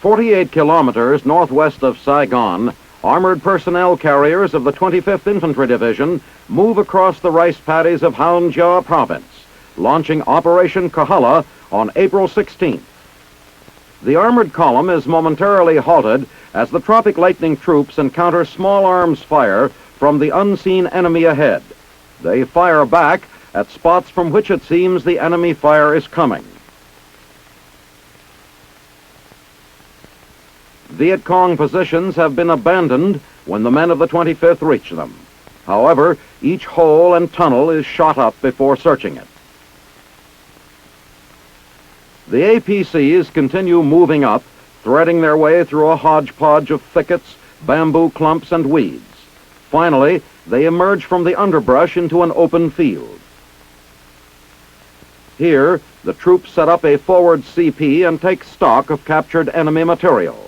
48 kilometers northwest of Saigon, armored personnel carriers of the 25th Infantry Division move across the rice paddies of Hangzhou Province, launching Operation Kahala on April 16th. The armored column is momentarily halted as the Tropic Lightning troops encounter small arms fire from the unseen enemy ahead. They fire back at spots from which it seems the enemy fire is coming. Viet Cong positions have been abandoned when the men of the 25th reach them. However, each hole and tunnel is shot up before searching it. The APCs continue moving up, threading their way through a hodgepodge of thickets, bamboo clumps, and weeds. Finally, they emerge from the underbrush into an open field. Here, the troops set up a forward CP and take stock of captured enemy material.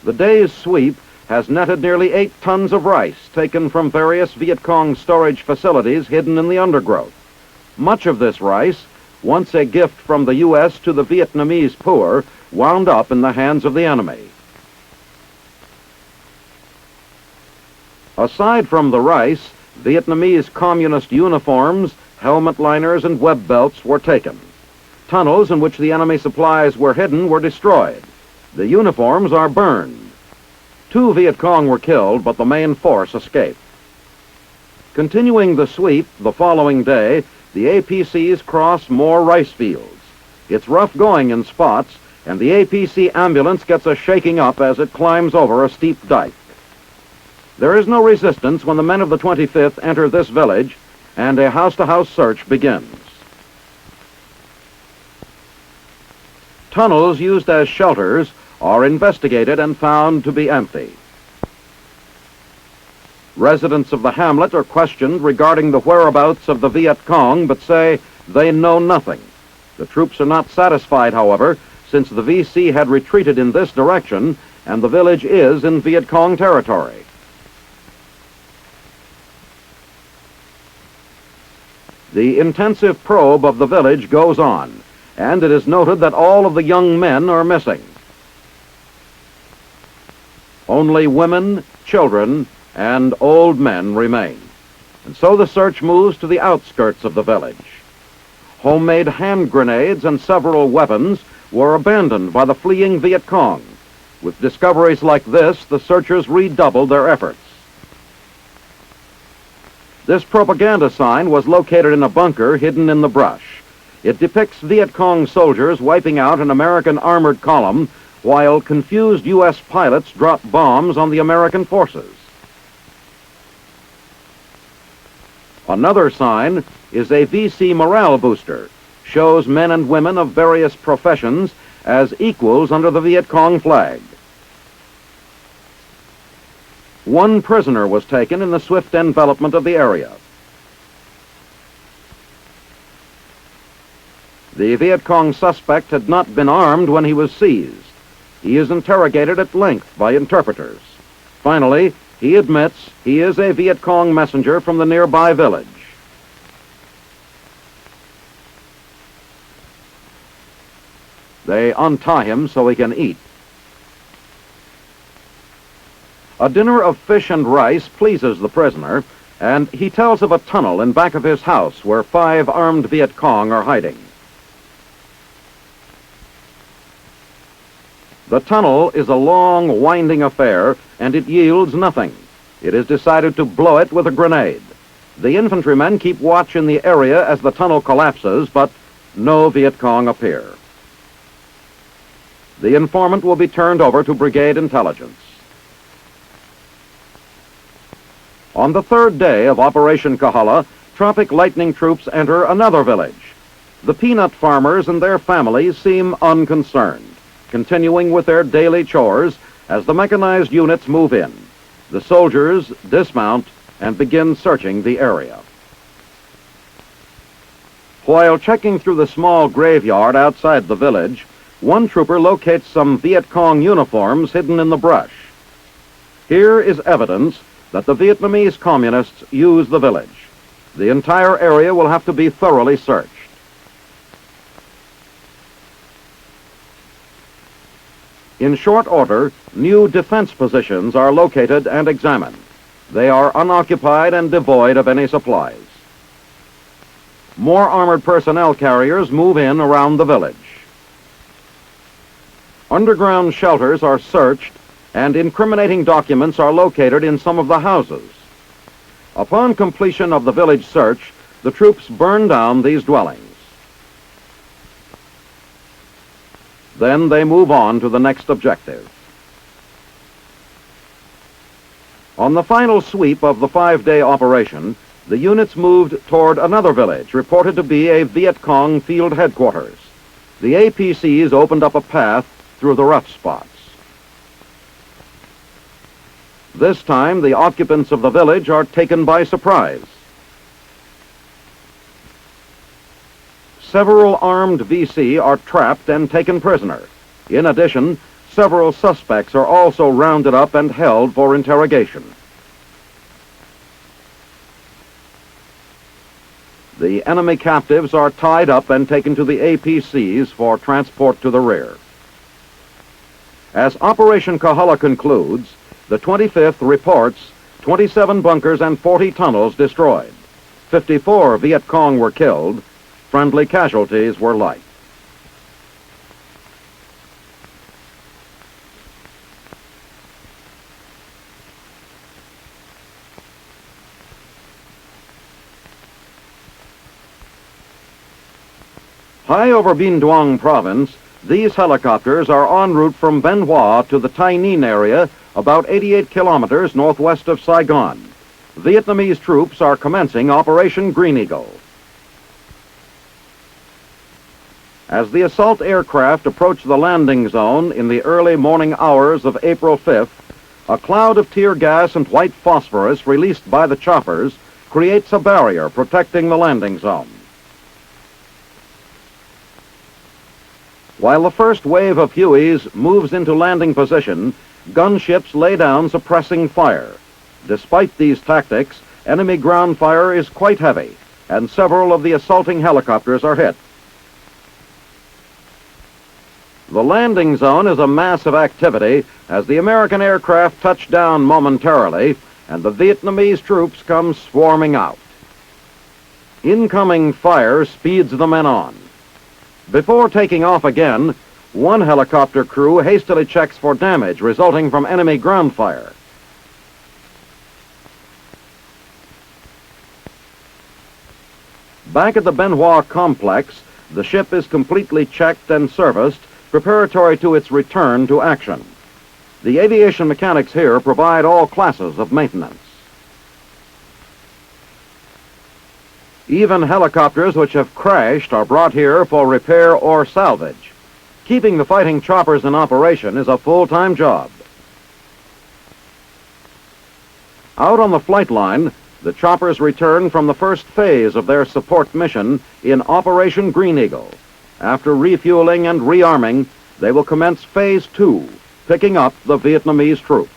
The day's sweep has netted nearly 8 tons of rice taken from various Viet Cong storage facilities hidden in the undergrowth. Much of this rice, once a gift from the U.S. to the Vietnamese poor, wound up in the hands of the enemy. Aside from the rice, Vietnamese communist uniforms, helmet liners, and web belts were taken. Tunnels in which the enemy supplies were hidden were destroyed. The uniforms are burned. 2 Viet Cong were killed, but the main force escaped. Continuing the sweep the following day, the APCs cross more rice fields. It's rough going in spots, and the APC ambulance gets a shaking up as it climbs over a steep dike. There is no resistance when the men of the 25th enter this village, and a house-to-house search begins. Tunnels used as shelters are investigated and found to be empty. Residents of the hamlet are questioned regarding the whereabouts of the Viet Cong, but say they know nothing. The troops are not satisfied, however, since the VC had retreated in this direction and the village is in Viet Cong territory. The intensive probe of the village goes on, and it is noted that all of the young men are missing. Only women, children, and old men remain. And so the search moves to the outskirts of the village. Homemade hand grenades and several weapons were abandoned by the fleeing Viet Cong. With discoveries like this, the searchers redoubled their efforts. This propaganda sign was located in a bunker hidden in the brush. It depicts Viet Cong soldiers wiping out an American armored column while confused U.S. pilots drop bombs on the American forces. Another sign is a VC morale booster, shows men and women of various professions as equals under the Viet Cong flag. 1 prisoner was taken in the swift envelopment of the area. The Viet Cong suspect had not been armed when he was seized. He is interrogated at length by interpreters. Finally, he admits he is a Viet Cong messenger from the nearby village. They untie him so he can eat. A dinner of fish and rice pleases the prisoner, and he tells of a tunnel in back of his house where 5 armed Viet Cong are hiding. The tunnel is a long, winding affair, and it yields nothing. It is decided to blow it with a grenade. The infantrymen keep watch in the area as the tunnel collapses, but no Viet Cong appear. The informant will be turned over to Brigade Intelligence. On the 3rd day of Operation Kahala, Tropic Lightning troops enter another village. The peanut farmers and their families seem unconcerned, continuing with their daily chores as the mechanized units move in. The soldiers dismount and begin searching the area. While checking through the small graveyard outside the village, one trooper locates some Viet Cong uniforms hidden in the brush. Here is evidence that the Vietnamese communists use the village. The entire area will have to be thoroughly searched. In short order, new defense positions are located and examined. They are unoccupied and devoid of any supplies. More armored personnel carriers move in around the village. Underground shelters are searched, and incriminating documents are located in some of the houses. Upon completion of the village search, the troops burn down these dwellings. Then they move on to the next objective. On the final sweep of the 5-day operation, the units moved toward another village, reported to be a Viet Cong field headquarters. The APCs opened up a path through the rough spots. This time, the occupants of the village are taken by surprise. Several armed VC are trapped and taken prisoner. In addition, several suspects are also rounded up and held for interrogation. The enemy captives are tied up and taken to the APCs for transport to the rear. As Operation Kahala concludes, the 25th reports 27 bunkers and 40 tunnels destroyed. 54 Viet Cong were killed. Friendly casualties were light. High over Binh Duong province, these helicopters are en route from Bien Hoa to the Tai Ninh area, about 88 kilometers northwest of Saigon. Vietnamese troops are commencing Operation Green Eagle. As the assault aircraft approach the landing zone in the early morning hours of April 5th, a cloud of tear gas and white phosphorus released by the choppers creates a barrier protecting the landing zone. While the first wave of Hueys moves into landing position, gunships lay down suppressing fire. Despite these tactics, enemy ground fire is quite heavy, and several of the assaulting helicopters are hit. The landing zone is a mass of activity as the American aircraft touch down momentarily and the Vietnamese troops come swarming out. Incoming fire speeds the men on. Before taking off again, one helicopter crew hastily checks for damage resulting from enemy ground fire. Back at the Bien Hoa complex, the ship is completely checked and serviced, preparatory to its return to action. The aviation mechanics here provide all classes of maintenance. Even helicopters which have crashed are brought here for repair or salvage. Keeping the fighting choppers in operation is a full-time job. Out on the flight line, the choppers return from the first phase of their support mission in Operation Green Eagle. After refueling and rearming, they will commence Phase 2, picking up the Vietnamese troops.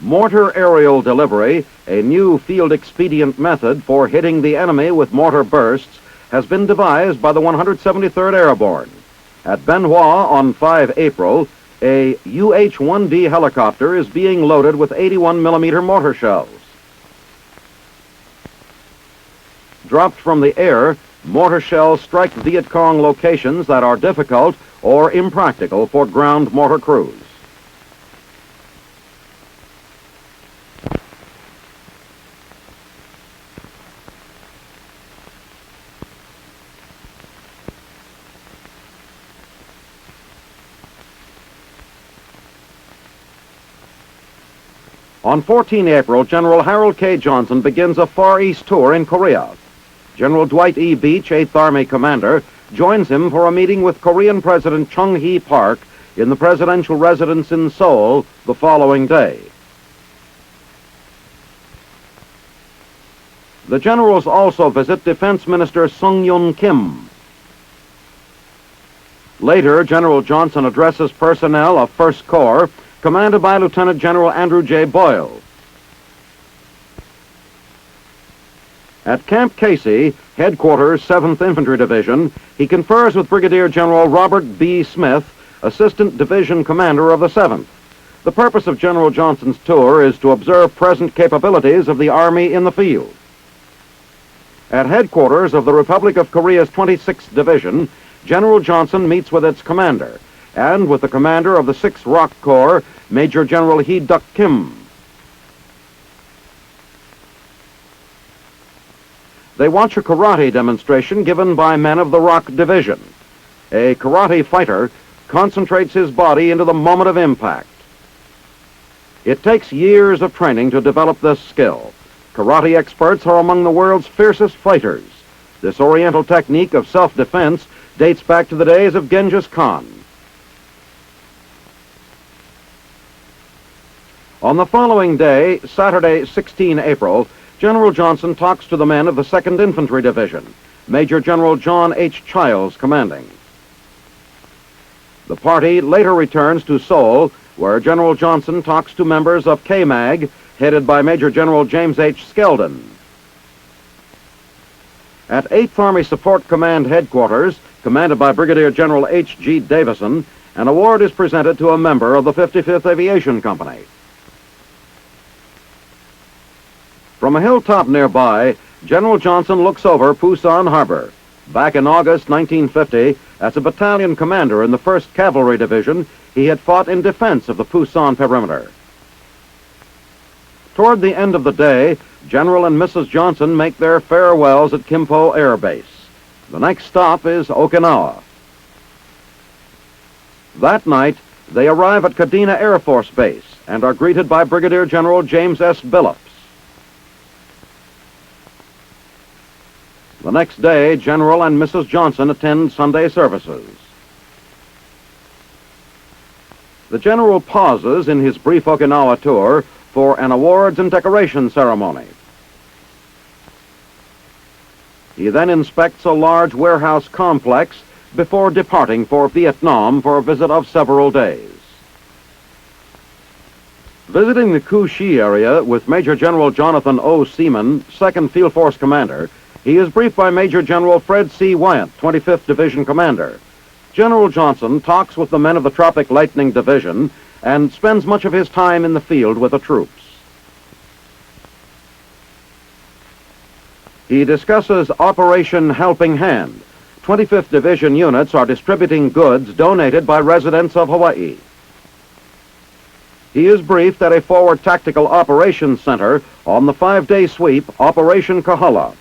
Mortar aerial delivery, a new field expedient method for hitting the enemy with mortar bursts, has been devised by the 173rd Airborne. At Bien Hoa on 5 April, a UH-1D helicopter is being loaded with 81mm mortar shells. Dropped from the air, mortar shells strike Viet Cong locations that are difficult or impractical for ground mortar crews. On 14 April, General Harold K. Johnson begins a Far East tour in Korea. General Dwight E. Beach, 8th Army Commander, joins him for a meeting with Korean President Chung-hee Park in the presidential residence in Seoul the following day. The generals also visit Defense Minister Sung-yun Kim. Later, General Johnson addresses personnel of First Corps commanded by Lieutenant General Andrew J. Boyle. At Camp Casey, Headquarters, 7th Infantry Division, he confers with Brigadier General Robert B. Smith, Assistant Division Commander of the 7th. The purpose of General Johnson's tour is to observe present capabilities of the Army in the field. At headquarters of the Republic of Korea's 26th Division, General Johnson meets with its commander, and with the commander of the 6th Rock Corps, Major General Hee Duck Kim. They watch a karate demonstration given by men of the Rock Division. A karate fighter concentrates his body into the moment of impact. It takes years of training to develop this skill. Karate experts are among the world's fiercest fighters. This Oriental technique of self-defense dates back to the days of Genghis Khan. On the following day, Saturday, 16 April, General Johnson talks to the men of the 2nd Infantry Division, Major General John H. Childs commanding. The party later returns to Seoul, where General Johnson talks to members of KMAG, headed by Major General James H. Skeldon. At 8th Army Support Command Headquarters, commanded by Brigadier General H.G. Davison, an award is presented to a member of the 55th Aviation Company. From a hilltop nearby, General Johnson looks over Pusan Harbor. Back in August 1950, as a battalion commander in the 1st Cavalry Division, he had fought in defense of the Pusan perimeter. Toward the end of the day, General and Mrs. Johnson make their farewells at Kimpo Air Base. The next stop is Okinawa. That night, they arrive at Kadena Air Force Base and are greeted by Brigadier General James S. Billups. The next day, General and Mrs. Johnson attend Sunday services. The General pauses in his brief Okinawa tour for an awards and decoration ceremony. He then inspects a large warehouse complex before departing for Vietnam for a visit of several days. Visiting the Cu Chi area with Major General Jonathan O. Seaman, 2nd Field Force Commander, he is briefed by Major General Fred C. Wyant, 25th Division Commander. General Johnson talks with the men of the Tropic Lightning Division and spends much of his time in the field with the troops. He discusses Operation Helping Hand. 25th Division units are distributing goods donated by residents of Hawaii. He is briefed at a Forward Tactical Operations Center on the 5-day sweep, Operation Kahala.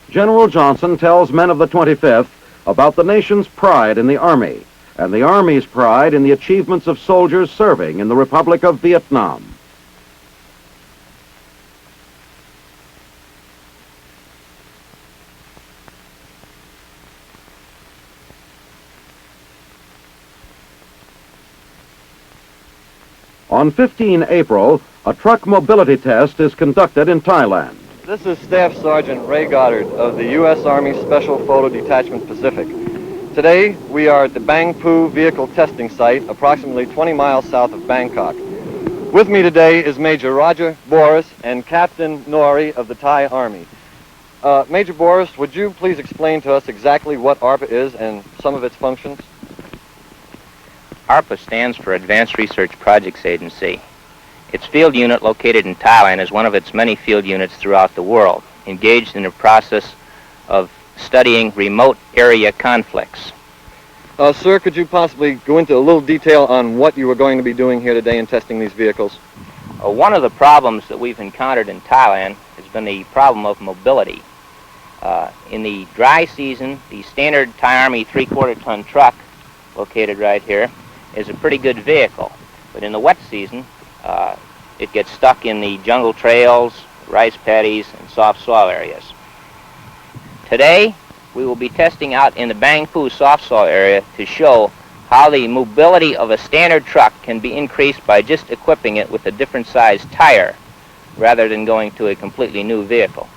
General Johnson tells men of the 25th about the nation's pride in the Army and the Army's pride in the achievements of soldiers serving in the Republic of Vietnam. On 15 April, a truck mobility test is conducted in Thailand. This is Staff Sergeant Ray Goddard of the U.S. Army Special Photo Detachment Pacific. Today, we are at the Bang Phu Vehicle Testing Site, approximately 20 miles south of Bangkok. With me today is Major Roger Boris and Captain Nori of the Thai Army. Major Boris, would you please explain to us exactly what ARPA is and some of its functions? ARPA stands for Advanced Research Projects Agency. Its field unit located in Thailand is one of its many field units throughout the world, engaged in a process of studying remote area conflicts. Sir, could you possibly go into a little detail on what you were going to be doing here today in testing these vehicles? One of the problems that we've encountered in Thailand has been the problem of mobility. In the dry season, the standard Thai Army 3/4-ton truck, located right here, is a pretty good vehicle. But in the wet season, it gets stuck in the jungle trails, rice paddies, and soft soil areas. Today, we will be testing out in the Bang Phu soft soil area to show how the mobility of a standard truck can be increased by just equipping it with a different size tire rather than going to a completely new vehicle.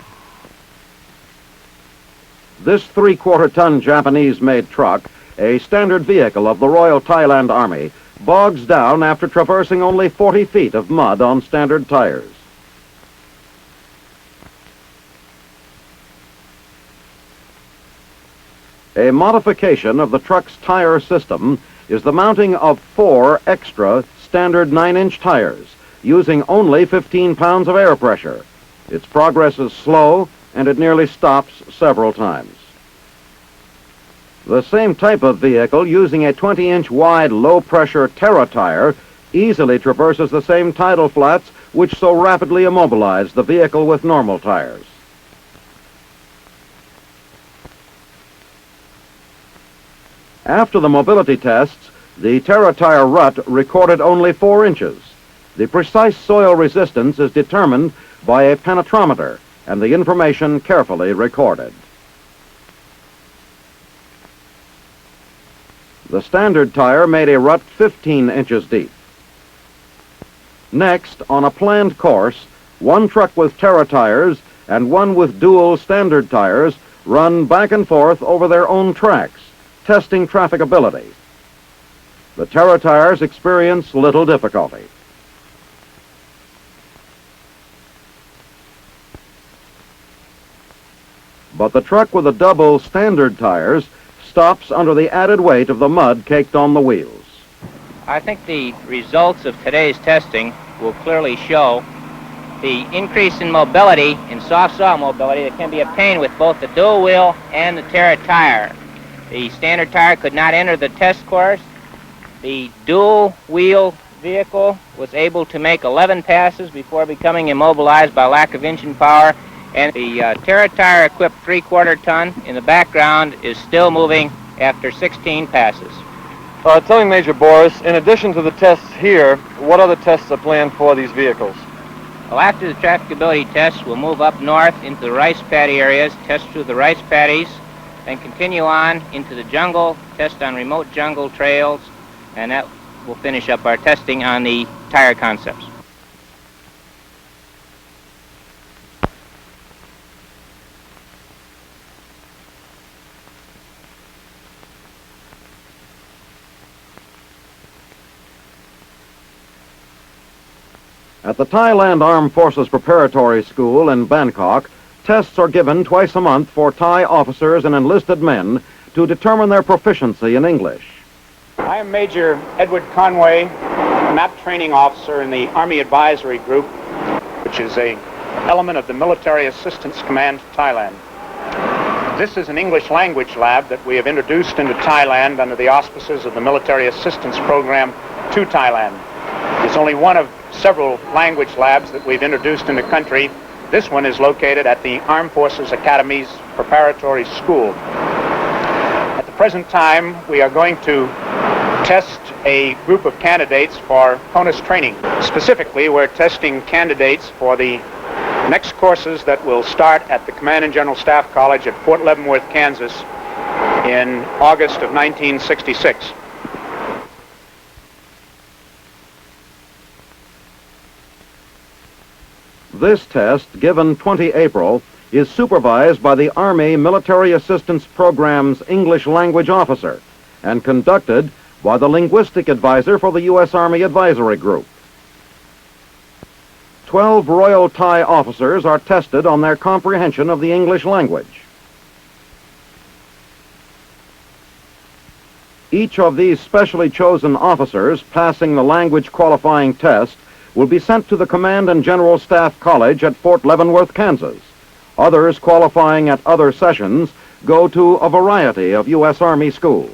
This 3/4-ton Japanese-made truck, a standard vehicle of the Royal Thailand Army, bogs down after traversing only 40 feet of mud on standard tires. A modification of the truck's tire system is the mounting of 4 extra standard 9-inch tires, using only 15 pounds of air pressure. Its progress is slow, and it nearly stops several times. The same type of vehicle, using a 20-inch wide low-pressure Terra tire, easily traverses the same tidal flats which so rapidly immobilize the vehicle with normal tires. After the mobility tests, the Terra tire rut recorded only 4 inches. The precise soil resistance is determined by a penetrometer, and the information carefully recorded. The standard tire made a rut 15 inches deep. Next, on a planned course, 1 truck with Terra tires and 1 with dual standard tires run back and forth over their own tracks, testing trafficability. The Terra tires experience little difficulty. But the truck with the double standard tires stops under the added weight of the mud caked on the wheels. I think the results of today's testing will clearly show the increase in mobility, in soft soil mobility, that can be obtained with both the dual wheel and the Terra tire. The standard tire could not enter the test course. The dual wheel vehicle was able to make 11 passes before becoming immobilized by lack of engine power, and the Terra tire equipped 3/4 ton in the background is still moving after 16 passes. Tell me, Major Boris, in addition to the tests here, what other tests are planned for these vehicles? Well, after the trafficability tests, we'll move up north into the rice paddy areas, test through the rice paddies, then continue on into the jungle, test on remote jungle trails, and that will finish up our testing on the tire concepts. At the Thailand Armed Forces Preparatory School in Bangkok, tests are given twice a month for Thai officers and enlisted men to determine their proficiency in English. I am Major Edward Conway, MAP training officer in the Army Advisory Group, which is an element of the Military Assistance Command of Thailand. This is an English language lab that we have introduced into Thailand under the auspices of the Military Assistance Program to Thailand. It's only one of several language labs that we've introduced in the country. This one is located at the Armed Forces Academy's Preparatory School. At the present time, we are going to test a group of candidates for CONUS training. Specifically, we're testing candidates for the next courses that will start at the Command and General Staff College at Fort Leavenworth, Kansas in August of 1966. This test, given 20 April, is supervised by the Army Military Assistance Program's English language officer and conducted by the linguistic advisor for the U.S. Army Advisory Group. 12 Royal Thai officers are tested on their comprehension of the English language. Each of these specially chosen officers passing the language qualifying test will be sent to the Command and General Staff College at Fort Leavenworth, Kansas. Others qualifying at other sessions go to a variety of U.S. Army schools.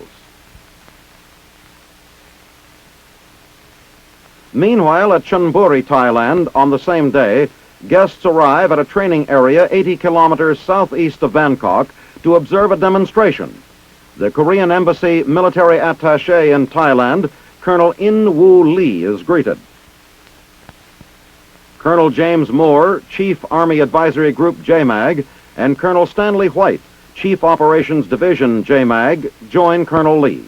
Meanwhile, at Chonburi, Thailand, on the same day, guests arrive at a training area 80 kilometers southeast of Bangkok to observe a demonstration. The Korean Embassy military attaché in Thailand, Colonel In Woo Lee, is greeted. Colonel James Moore, Chief Army Advisory Group JMAG, and Colonel Stanley White, Chief Operations Division JMAG, join Colonel Lee.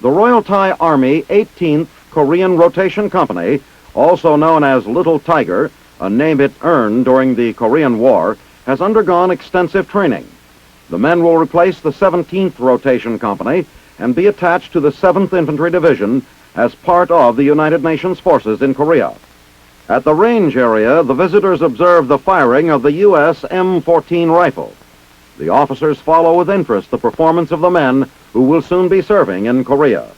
The Royal Thai Army 18th Korean Rotation Company, also known as Little Tiger, a name it earned during the Korean War, has undergone extensive training. The men will replace the 17th Rotation Company and be attached to the 7th Infantry Division as part of the United Nations forces in Korea. At the range area, the visitors observe the firing of the U.S. M14 rifle. The officers follow with interest the performance of the men who will soon be serving in Korea.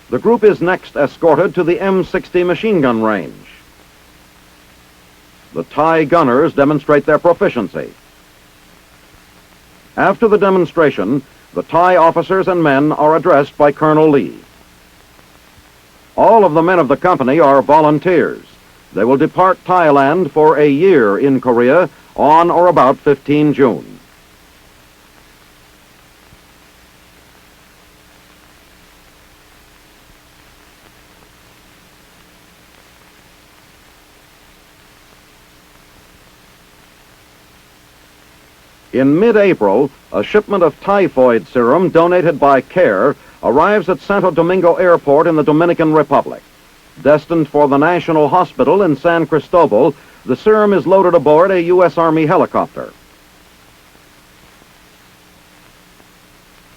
The group is next escorted to the M60 machine gun range. The Thai gunners demonstrate their proficiency. After the demonstration, the Thai officers and men are addressed by Colonel Lee. All of the men of the company are volunteers. They will depart Thailand for a year in Korea on or about 15 June. In mid-April, a shipment of typhoid serum donated by CARE arrives at Santo Domingo Airport in the Dominican Republic. Destined for the National Hospital in San Cristobal, the serum is loaded aboard a U.S. Army helicopter.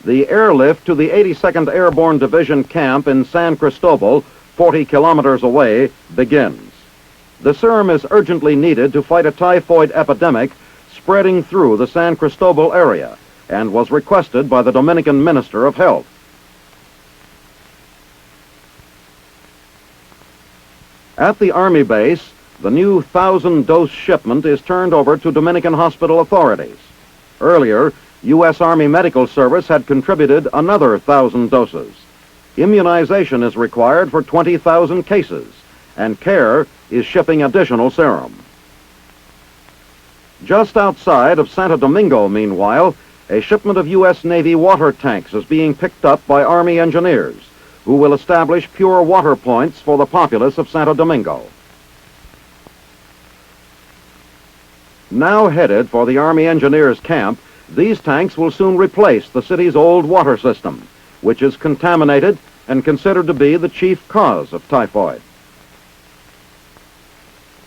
The airlift to the 82nd Airborne Division camp in San Cristobal, 40 kilometers away, begins. The serum is urgently needed to fight a typhoid epidemic spreading through the San Cristobal area and was requested by the Dominican Minister of Health. At the Army base, the new 1,000-dose shipment is turned over to Dominican hospital authorities. Earlier, U.S. Army Medical Service had contributed another 1,000 doses. Immunization is required for 20,000 cases, and CARE is shipping additional serum. Just outside of Santo Domingo, meanwhile, a shipment of U.S. Navy water tanks is being picked up by Army engineers, who will establish pure water points for the populace of Santo Domingo. Now headed for the Army engineers' camp, these tanks will soon replace the city's old water system, which is contaminated and considered to be the chief cause of typhoid.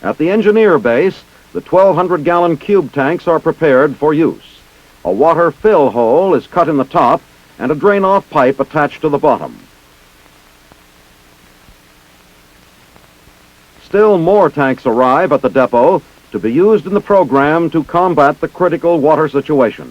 At the engineer base, the 1,200-gallon cube tanks are prepared for use. A water fill hole is cut in the top and a drain-off pipe attached to the bottom. Still more tanks arrive at the depot to be used in the program to combat the critical water situation.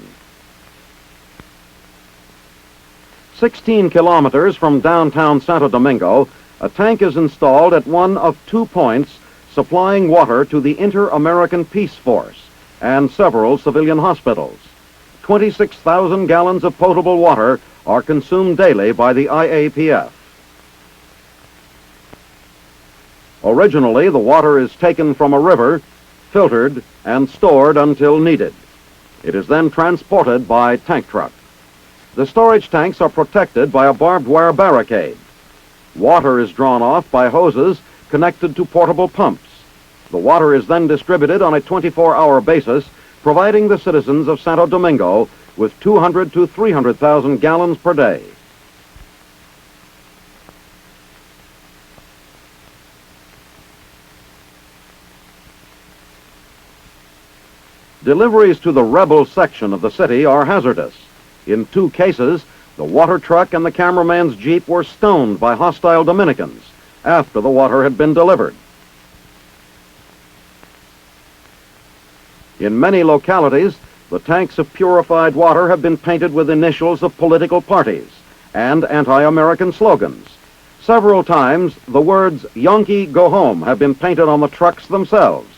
16 kilometers from downtown Santo Domingo, a tank is installed at one of 2 points supplying water to the Inter-American Peace Force and several civilian hospitals. 26,000 gallons of potable water are consumed daily by the IAPF. Originally, the water is taken from a river, filtered, and stored until needed. It is then transported by tank truck. The storage tanks are protected by a barbed wire barricade. Water is drawn off by hoses connected to portable pumps. The water is then distributed on a 24-hour basis, providing the citizens of Santo Domingo with 200 to 300,000 gallons per day. Deliveries to the rebel section of the city are hazardous. In 2 cases, the water truck and the cameraman's jeep were stoned by hostile Dominicans after the water had been delivered. In many localities, the tanks of purified water have been painted with initials of political parties and anti-American slogans. Several times, the words "Yankee, go home" have been painted on the trucks themselves,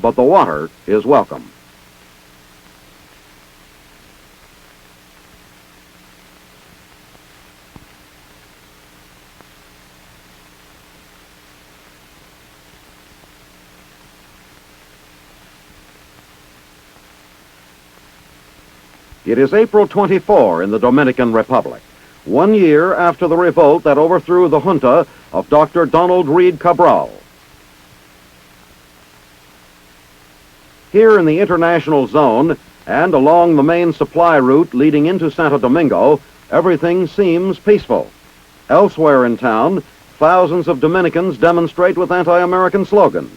but the water is welcome. It is April 24 in the Dominican Republic, 1 year after the revolt that overthrew the junta of Dr. Donald Reed Cabral. Here in the international zone and along the main supply route leading into Santo Domingo, everything seems peaceful. Elsewhere in town, thousands of Dominicans demonstrate with anti-American slogans.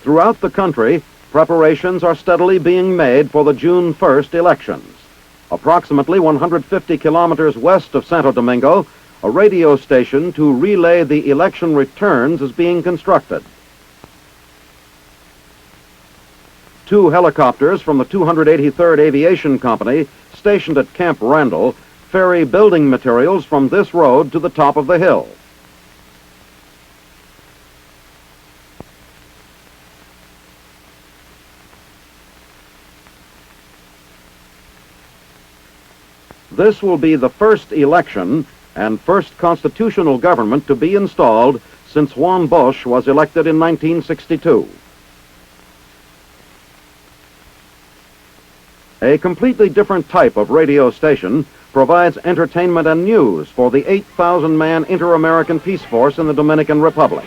Throughout the country, preparations are steadily being made for the June 1st elections. Approximately 150 kilometers west of Santo Domingo, a radio station to relay the election returns is being constructed. 2 helicopters from the 283rd Aviation Company, stationed at Camp Randall, ferry building materials from this road to the top of the hill. This will be the first election and first constitutional government to be installed since Juan Bosch was elected in 1962. A completely different type of radio station provides entertainment and news for the 8,000-man Inter-American Peace Force in the Dominican Republic.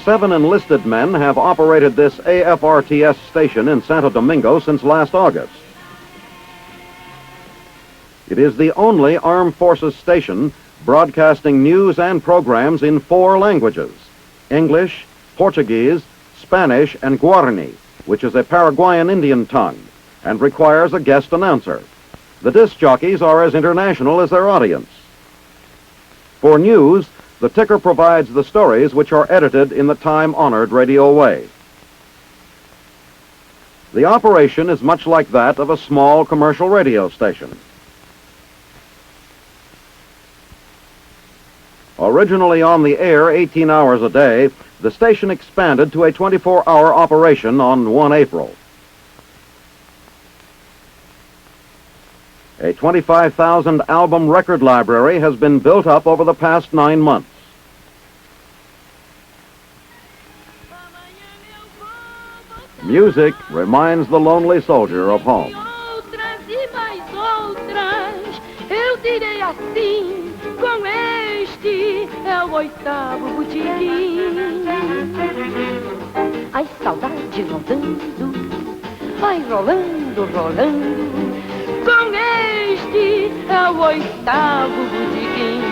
Seven enlisted men have operated this AFRTS station in Santo Domingo since last August. It is the only armed forces station broadcasting news and programs in 4 languages: English, Portuguese, Spanish, and Guarani, which is a Paraguayan Indian tongue, and requires a guest announcer. The disc jockeys are as international as their audience. For news, the ticker provides the stories which are edited in the time-honored radio way. The operation is much like that of a small commercial radio station. Originally on the air 18 hours a day, the station expanded to a 24-hour operation on 1 April. A 25,000 album record library has been built up over the past 9 months. Music reminds the lonely soldier of home. Com este é o 8º botiquim. Ai, saudade rodando, vai rolando, rolando. Com este é o 8º botiquim.